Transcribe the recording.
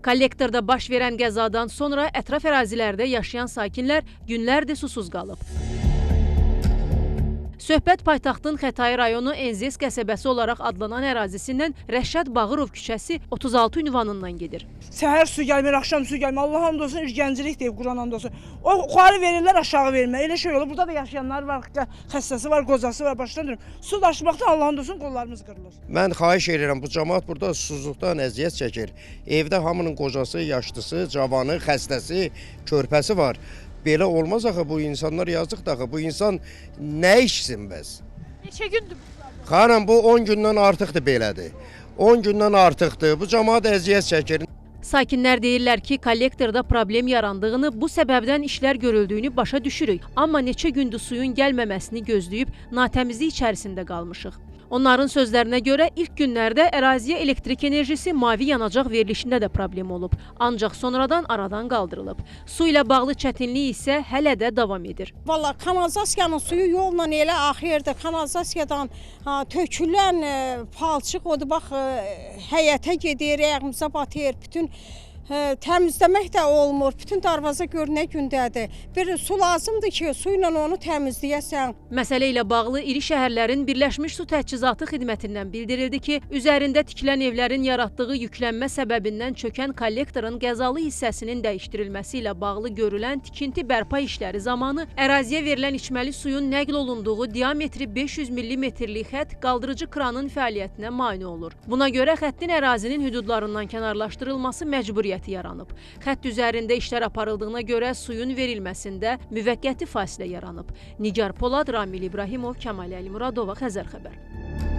Kollektorda baş verən qəzadan sonra ətraf ərazilərdə yaşayan sakinlər günlərdir susuz qalıb. Söhbət paytaxtın Xətai rayonu Enzes qəsəbəsi olaraq adlanan ərazisindən Rəşad Bağırov küçəsi 36 ünvanından gedir. Səhər su gəlmir, axşam su gəlmir. Allah hamd olsun, irgəncilik deyib, Quran hamd olsun. O yuxarı verirlər, aşağı vermir. Elə şey olur. Burada da yaşayanlar var, xəstəsi var, qocası var, başdan dönür. Su daşımaqdan Allah hamd olsun, qollarımız qırılır. Mən xahiş edirəm, bu cəmaət burada susuzluqdan əziyyət çəkir. Evdə hamının qocası, yaşlısı, cavanı, xəstəsi, körpəsi var. Belə olmaz axı, bu insanlar yazıqdır axı. Bu insan nə içsin bəs? Neçə gündür? Xanım, bu 10 gündən artıqdır belədir. 10 gündən artıqdır. Bu cəmaət əziyyət çəkir. Sakinlər deyirlər ki, kollektorda problem yarandığını, bu səbəbdən işlər görüldüyünü başa düşürük. Amma neçə gündür suyun gəlməməsini gözləyib natəmizlik içərisində qalmışıq. Onların sözlərinə görə ilk günlərdə əraziyə elektrik enerjisi mavi yanacaq verilişində də problem olub. Ancaq sonradan aradan qaldırılıb. Su ilə bağlı çətinlik isə hələ də davam edir. Valla kanalizasiyanın suyu yolla elə axırdı. Kanalizasiyadan tökülən palçıq odur, bax, həyətə gedir, ayağımıza batır, bütün təmizləmək də olmur. Bütün darvaza gör nə gündədir. Bir su lazımdır ki, su ilə onu təmizləyəsən. Məsələ ilə bağlı iri şəhərlərin Birləşmiş Su Təchizatı xidmətindən bildirildi ki, üzərində tikilən evlərin yaratdığı yüklənmə səbəbindən çökən kollektorun qəzalı hissəsinin dəyişdirilməsi ilə bağlı görülən tikinti bərpa işləri zamanı əraziyə verilən içməli suyun nəql olunduğu diametri 500 mm-lik xətt qaldırıcı kranın fəaliyyətinə mane olur. Buna görə xəttin ərazinin hüdudlarından kənarlaşdırılması məcburiyyəti yaranıb. Xətt üzərində işlər aparıldığına görə suyun verilməsində müvəqqəti fasilə yaranıb. Nigar Polad, Ramil İbrahimov, Kəmal Əli Muradova, Xəzər xəbər.